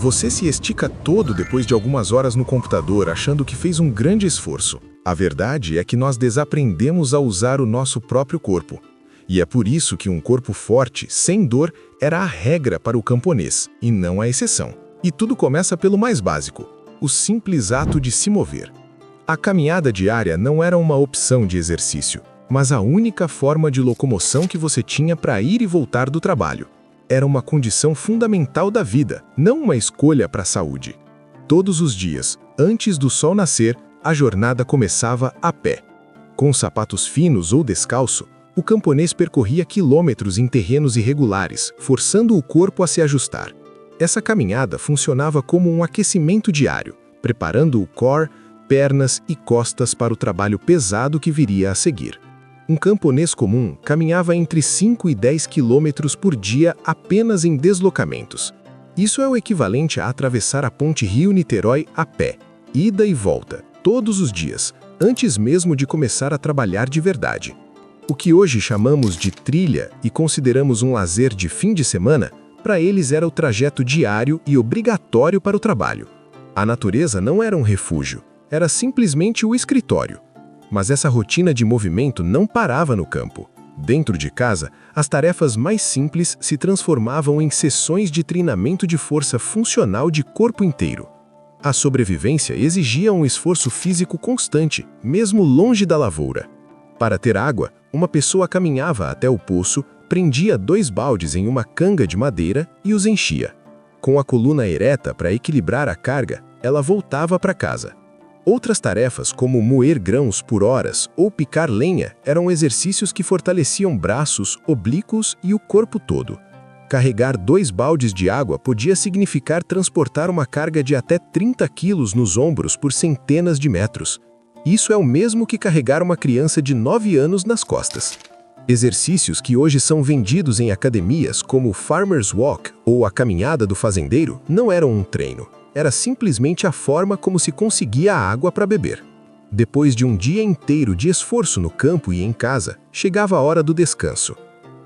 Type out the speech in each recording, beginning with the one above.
Você se estica todo depois de algumas horas no computador, achando que fez um grande esforço. A verdade é que nós desaprendemos a usar o nosso próprio corpo. E é por isso que um corpo forte, sem dor, era a regra para o camponês, e não a exceção. E tudo começa pelo mais básico, o simples ato de se mover. A caminhada diária não era uma opção de exercício, mas a única forma de locomoção que você tinha para ir e voltar do trabalho. Era uma condição fundamental da vida, não uma escolha para a saúde. Todos os dias, antes do sol nascer, a jornada começava a pé. Com sapatos finos ou descalço, o camponês percorria quilômetros em terrenos irregulares, forçando o corpo a se ajustar. Essa caminhada funcionava como um aquecimento diário, preparando o core, pernas e costas para o trabalho pesado que viria a seguir. Um camponês comum caminhava entre 5 e 10 quilômetros por dia apenas em deslocamentos. Isso é o equivalente a atravessar a ponte Rio-Niterói a pé, ida e volta, todos os dias, antes mesmo de começar a trabalhar de verdade. O que hoje chamamos de trilha e consideramos um lazer de fim de semana, para eles era o trajeto diário e obrigatório para o trabalho. A natureza não era um refúgio, era simplesmente o escritório. Mas essa rotina de movimento não parava no campo. Dentro de casa, as tarefas mais simples se transformavam em sessões de treinamento de força funcional de corpo inteiro. A sobrevivência exigia um esforço físico constante, mesmo longe da lavoura. Para ter água, uma pessoa caminhava até o poço, prendia 2 baldes em uma canga de madeira e os enchia. Com a coluna ereta para equilibrar a carga, ela voltava para casa. Outras tarefas, como moer grãos por horas ou picar lenha, eram exercícios que fortaleciam braços, oblíquos e o corpo todo. Carregar 2 baldes de água podia significar transportar uma carga de até 30 quilos nos ombros por centenas de metros. Isso é o mesmo que carregar uma criança de 9 anos nas costas. Exercícios que hoje são vendidos em academias como o Farmer's Walk ou a caminhada do fazendeiro não eram um treino. Era simplesmente a forma como se conseguia a água para beber. Depois de um dia inteiro de esforço no campo e em casa, chegava a hora do descanso.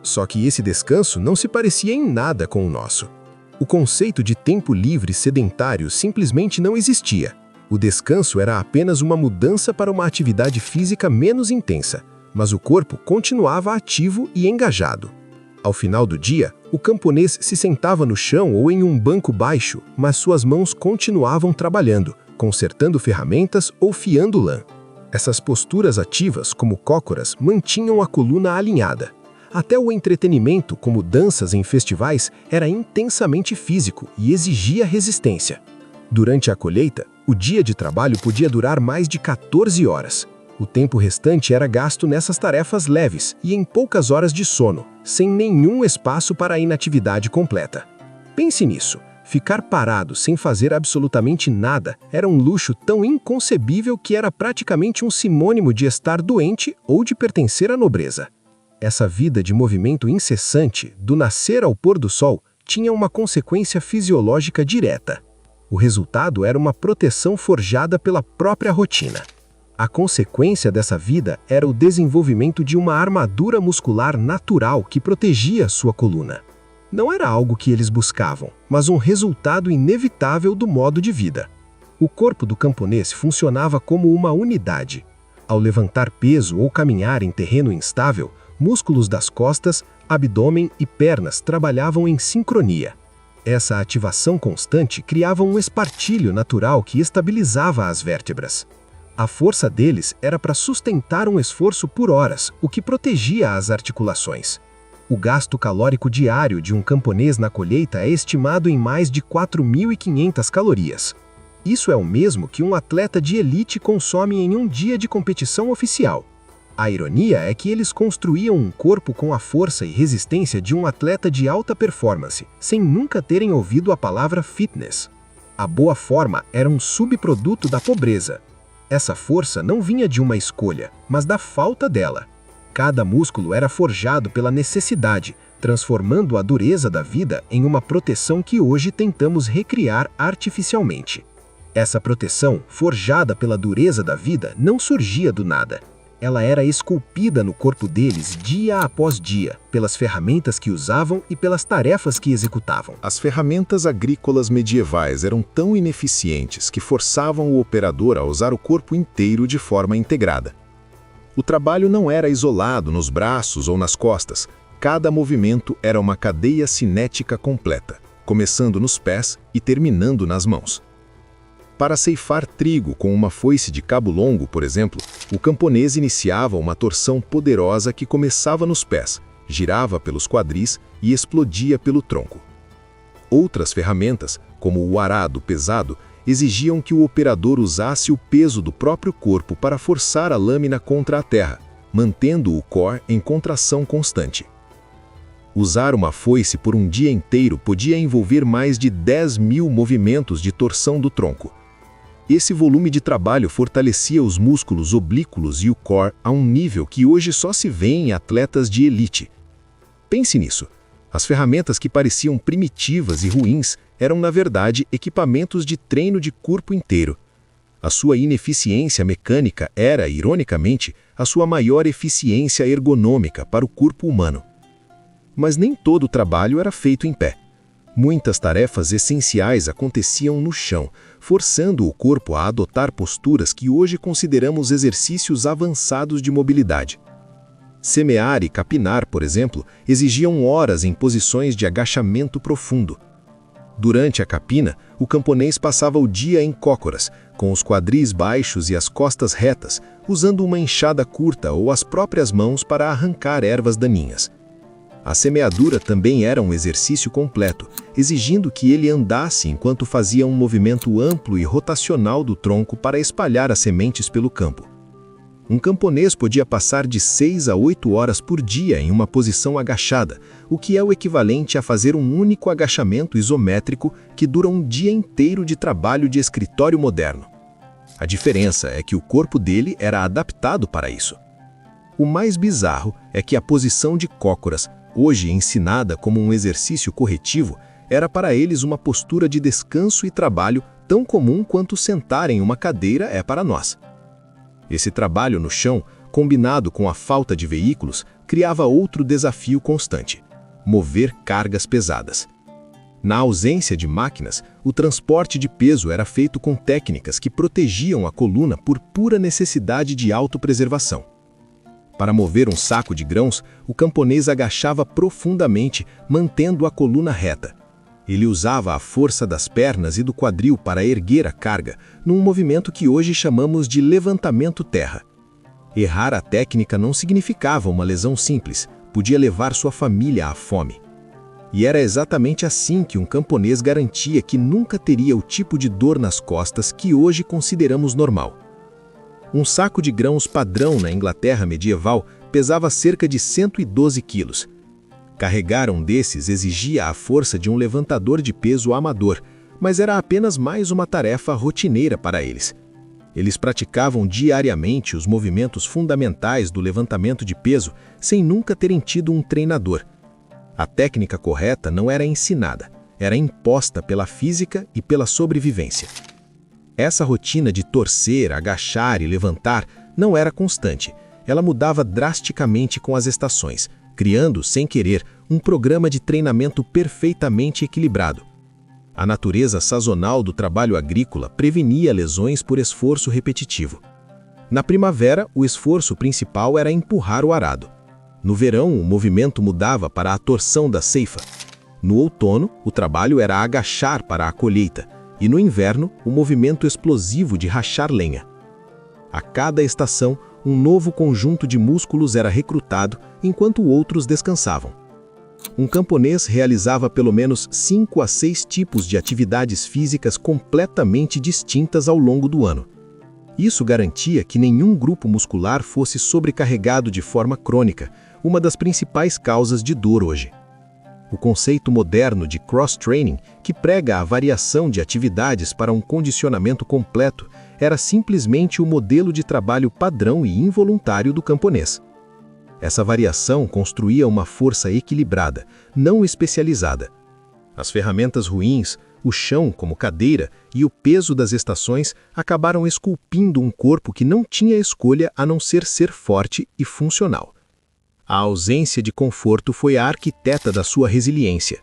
Só que esse descanso não se parecia em nada com o nosso. O conceito de tempo livre sedentário simplesmente não existia. O descanso era apenas uma mudança para uma atividade física menos intensa, mas o corpo continuava ativo e engajado. Ao final do dia, o camponês se sentava no chão ou em um banco baixo, mas suas mãos continuavam trabalhando, consertando ferramentas ou fiando lã. Essas posturas ativas, como cócoras, mantinham a coluna alinhada. Até o entretenimento, como danças em festivais, era intensamente físico e exigia resistência. Durante a colheita, o dia de trabalho podia durar mais de 14 horas. O tempo restante era gasto nessas tarefas leves e em poucas horas de sono, sem nenhum espaço para a inatividade completa. Pense nisso, ficar parado sem fazer absolutamente nada era um luxo tão inconcebível que era praticamente um sinônimo de estar doente ou de pertencer à nobreza. Essa vida de movimento incessante, do nascer ao pôr do sol, tinha uma consequência fisiológica direta. O resultado era uma proteção forjada pela própria rotina. A consequência dessa vida era o desenvolvimento de uma armadura muscular natural que protegia sua coluna. Não era algo que eles buscavam, mas um resultado inevitável do modo de vida. O corpo do camponês funcionava como uma unidade. Ao levantar peso ou caminhar em terreno instável, músculos das costas, abdômen e pernas trabalhavam em sincronia. Essa ativação constante criava um espartilho natural que estabilizava as vértebras. A força deles era para sustentar um esforço por horas, o que protegia as articulações. O gasto calórico diário de um camponês na colheita é estimado em mais de 4.500 calorias. Isso é o mesmo que um atleta de elite consome em um dia de competição oficial. A ironia é que eles construíam um corpo com a força e resistência de um atleta de alta performance, sem nunca terem ouvido a palavra fitness. A boa forma era um subproduto da pobreza. Essa força não vinha de uma escolha, mas da falta dela. Cada músculo era forjado pela necessidade, transformando a dureza da vida em uma proteção que hoje tentamos recriar artificialmente. Essa proteção, forjada pela dureza da vida, não surgia do nada. ela era esculpida no corpo deles dia após dia, pelas ferramentas que usavam e pelas tarefas que executavam. As ferramentas agrícolas medievais eram tão ineficientes que forçavam o operador a usar o corpo inteiro de forma integrada. O trabalho não era isolado nos braços ou nas costas. Cada movimento era uma cadeia cinética completa, começando nos pés e terminando nas mãos. Para ceifar trigo com uma foice de cabo longo, por exemplo, o camponês iniciava uma torção poderosa que começava nos pés, girava pelos quadris e explodia pelo tronco. Outras ferramentas, como o arado pesado, exigiam que o operador usasse o peso do próprio corpo para forçar a lâmina contra a terra, mantendo o core em contração constante. Usar uma foice por um dia inteiro podia envolver mais de 10.000 movimentos de torção do tronco. Esse volume de trabalho fortalecia os músculos oblíquos e o core a um nível que hoje só se vê em atletas de elite. Pense nisso. As ferramentas que pareciam primitivas e ruins eram, na verdade, equipamentos de treino de corpo inteiro. A sua ineficiência mecânica era, ironicamente, a sua maior eficiência ergonômica para o corpo humano. Mas nem todo o trabalho era feito em pé. Muitas tarefas essenciais aconteciam no chão, forçando o corpo a adotar posturas que hoje consideramos exercícios avançados de mobilidade. Semear e capinar, por exemplo, exigiam horas em posições de agachamento profundo. Durante a capina, o camponês passava o dia em cócoras, com os quadris baixos e as costas retas, usando uma enxada curta ou as próprias mãos para arrancar ervas daninhas. A semeadura também era um exercício completo, exigindo que ele andasse enquanto fazia um movimento amplo e rotacional do tronco para espalhar as sementes pelo campo. Um camponês podia passar de 6 a 8 horas por dia em uma posição agachada, o que é o equivalente a fazer um único agachamento isométrico que dura um dia inteiro de trabalho de escritório moderno. A diferença é que o corpo dele era adaptado para isso. O mais bizarro é que a posição de cócoras, hoje ensinada como um exercício corretivo, era para eles uma postura de descanso e trabalho tão comum quanto sentar em uma cadeira é para nós. Esse trabalho no chão, combinado com a falta de veículos, criava outro desafio constante: mover cargas pesadas. Na ausência de máquinas, o transporte de peso era feito com técnicas que protegiam a coluna por pura necessidade de autopreservação. Para mover um saco de grãos, o camponês agachava profundamente, mantendo a coluna reta. Ele usava a força das pernas e do quadril para erguer a carga, num movimento que hoje chamamos de levantamento terra. Errar a técnica não significava uma lesão simples, podia levar sua família à fome. E era exatamente assim que um camponês garantia que nunca teria o tipo de dor nas costas que hoje consideramos normal. Um saco de grãos padrão na Inglaterra medieval pesava cerca de 112 quilos. Carregar um desses exigia a força de um levantador de peso amador, mas era apenas mais uma tarefa rotineira para eles. Eles praticavam diariamente os movimentos fundamentais do levantamento de peso sem nunca terem tido um treinador. A técnica correta não era ensinada, era imposta pela física e pela sobrevivência. Essa rotina de torcer, agachar e levantar não era constante. Ela mudava drasticamente com as estações, criando, sem querer, um programa de treinamento perfeitamente equilibrado. A natureza sazonal do trabalho agrícola prevenia lesões por esforço repetitivo. Na primavera, o esforço principal era empurrar o arado. No verão, o movimento mudava para a torção da ceifa. No outono, o trabalho era agachar para a colheita. E no inverno, o movimento explosivo de rachar lenha. A cada estação, um novo conjunto de músculos era recrutado, enquanto outros descansavam. Um camponês realizava pelo menos 5 a 6 tipos de atividades físicas completamente distintas ao longo do ano. Isso garantia que nenhum grupo muscular fosse sobrecarregado de forma crônica, uma das principais causas de dor hoje. O conceito moderno de cross-training, que prega a variação de atividades para um condicionamento completo, era simplesmente o modelo de trabalho padrão e involuntário do camponês. Essa variação construía uma força equilibrada, não especializada. As ferramentas ruins, O chão, como cadeira, e o peso das estações acabaram esculpindo um corpo que não tinha escolha a não ser forte e funcional. A ausência de conforto foi a arquiteta da sua resiliência.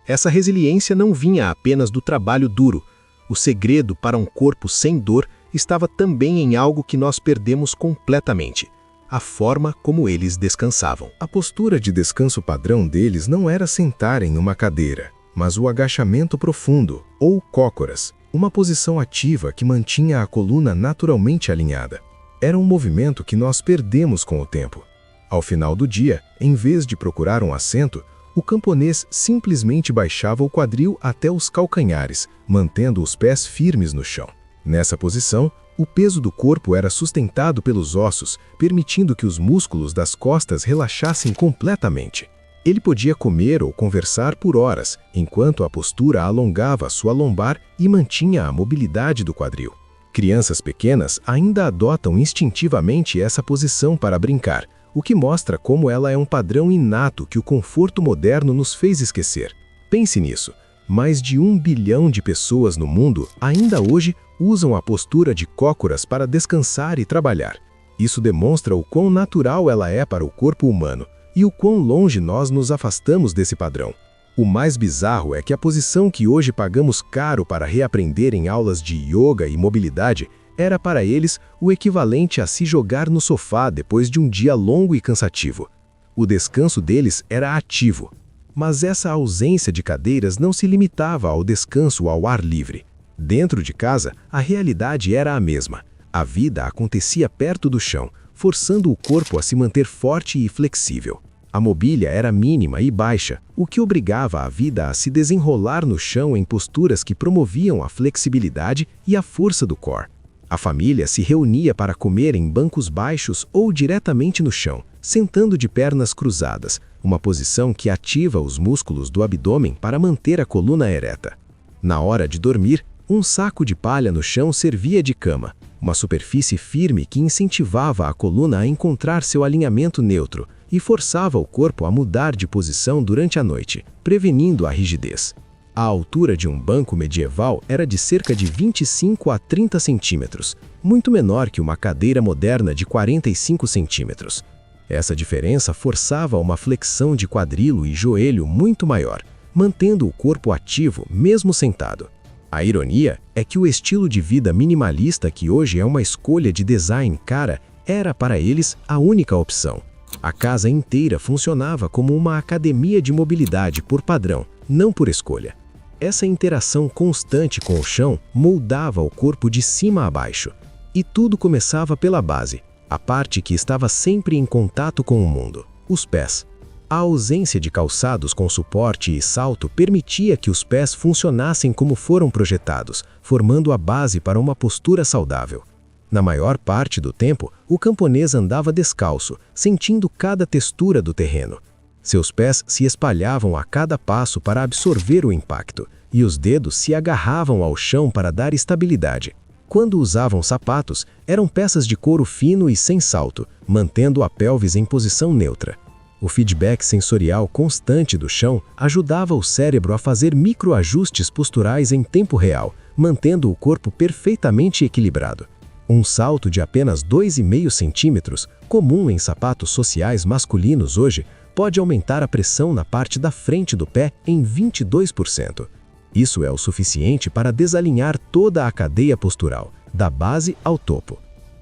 Essa resiliência não vinha apenas do trabalho duro. O segredo para um corpo sem dor estava também em algo que nós perdemos completamente: a forma como eles descansavam. A postura de descanso padrão deles não era sentar em uma cadeira, mas o agachamento profundo, ou cócoras, uma posição ativa que mantinha a coluna naturalmente alinhada. Era um movimento que nós perdemos com o tempo. Ao final do dia, em vez de procurar um assento, o camponês simplesmente baixava o quadril até os calcanhares, mantendo os pés firmes no chão. Nessa posição, o peso do corpo era sustentado pelos ossos, permitindo que os músculos das costas relaxassem completamente. Ele podia comer ou conversar por horas, enquanto a postura alongava sua lombar e mantinha a mobilidade do quadril. Crianças pequenas ainda adotam instintivamente essa posição para brincar, o que mostra como ela é um padrão inato que o conforto moderno nos fez esquecer. Pense nisso. Mais de 1 bilhão de pessoas no mundo ainda hoje usam a postura de cócoras para descansar e trabalhar. Isso demonstra o quão natural ela é para o corpo humano e o quão longe nós nos afastamos desse padrão. O mais bizarro é que a posição que hoje pagamos caro para reaprender em aulas de yoga e mobilidade era para eles o equivalente a se jogar no sofá depois de um dia longo e cansativo. O descanso deles era ativo. Mas essa ausência de cadeiras não se limitava ao descanso ao ar livre. Dentro de casa, a realidade era a mesma. A vida acontecia perto do chão, forçando o corpo a se manter forte e flexível. A mobília era mínima e baixa, o que obrigava a vida a se desenrolar no chão em posturas que promoviam a flexibilidade e a força do core. A família se reunia para comer em bancos baixos ou diretamente no chão, sentando de pernas cruzadas, uma posição que ativa os músculos do abdômen para manter a coluna ereta. Na hora de dormir, um saco de palha no chão servia de cama, uma superfície firme que incentivava a coluna a encontrar seu alinhamento neutro e forçava o corpo a mudar de posição durante a noite, prevenindo a rigidez. A altura de um banco medieval era de cerca de 25 a 30 centímetros, muito menor que uma cadeira moderna de 45 centímetros. Essa diferença forçava uma flexão de quadrilo e joelho muito maior, mantendo o corpo ativo mesmo sentado. A ironia é que o estilo de vida minimalista, que hoje é uma escolha de design cara, era para eles a única opção. A casa inteira funcionava como uma academia de mobilidade por padrão, não por escolha. Essa interação constante com o chão moldava o corpo de cima a baixo. E tudo começava pela base, a parte que estava sempre em contato com o mundo, os pés. A ausência de calçados com suporte e salto permitia que os pés funcionassem como foram projetados, formando a base para uma postura saudável. Na maior parte do tempo, o camponês andava descalço, sentindo cada textura do terreno. Seus pés se espalhavam a cada passo para absorver o impacto, e os dedos se agarravam ao chão para dar estabilidade. Quando usavam sapatos, eram peças de couro fino e sem salto, mantendo a pelvis em posição neutra. O feedback sensorial constante do chão ajudava o cérebro a fazer microajustes posturais em tempo real, mantendo o corpo perfeitamente equilibrado. Um salto de apenas 2,5 centímetros, comum em sapatos sociais masculinos hoje, pode aumentar a pressão na parte da frente do pé em 22%. Isso é o suficiente para desalinhar toda a cadeia postural, da base ao topo.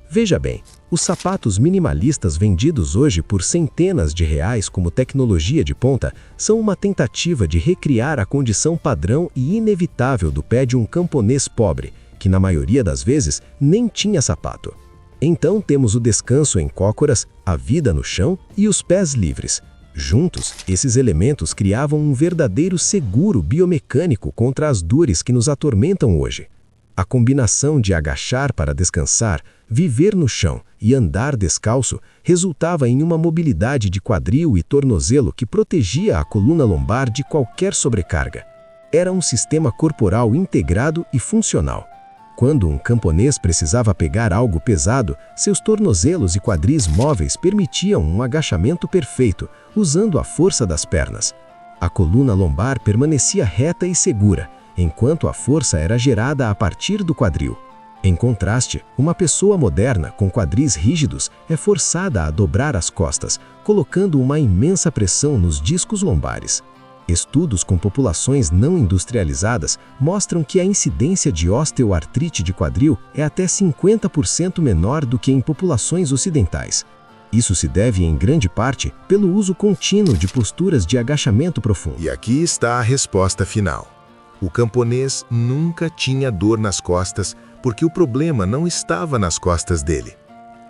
Veja bem, os sapatos minimalistas vendidos hoje por centenas de reais como tecnologia de ponta são uma tentativa de recriar a condição padrão e inevitável do pé de um camponês pobre, que na maioria das vezes nem tinha sapato. Então temos o descanso em cócoras, a vida no chão e os pés livres. Juntos, esses elementos criavam um verdadeiro seguro biomecânico contra as dores que nos atormentam hoje. A combinação de agachar para descansar, viver no chão e andar descalço resultava em uma mobilidade de quadril e tornozelo que protegia a coluna lombar de qualquer sobrecarga. Era um sistema corporal integrado e funcional. Quando um camponês precisava pegar algo pesado, seus tornozelos e quadris móveis permitiam um agachamento perfeito, usando a força das pernas. A coluna lombar permanecia reta e segura, enquanto a força era gerada a partir do quadril. Em contraste, uma pessoa moderna com quadris rígidos é forçada a dobrar as costas, colocando uma imensa pressão nos discos lombares. Estudos com populações não industrializadas mostram que a incidência de osteoartrite de quadril é até 50% menor do que em populações ocidentais. Isso se deve, em grande parte, pelo uso contínuo de posturas de agachamento profundo. E aqui está a resposta final. O camponês nunca tinha dor nas costas porque o problema não estava nas costas dele.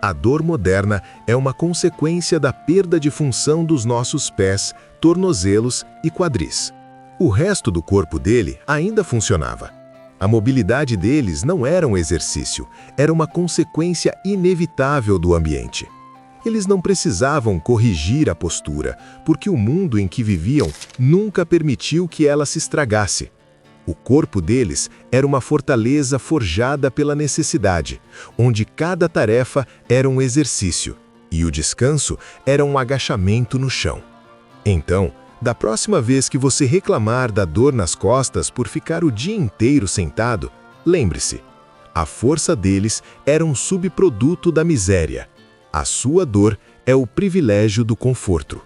A dor moderna é uma consequência da perda de função dos nossos pés, tornozelos e quadris. O resto do corpo dele ainda funcionava. A mobilidade deles não era um exercício, era uma consequência inevitável do ambiente. Eles não precisavam corrigir a postura, porque o mundo em que viviam nunca permitiu que ela se estragasse. O corpo deles era uma fortaleza forjada pela necessidade, onde cada tarefa era um exercício, e o descanso era um agachamento no chão. Então, da próxima vez que você reclamar da dor nas costas por ficar o dia inteiro sentado, lembre-se, a força deles era um subproduto da miséria. A sua dor é o privilégio do conforto.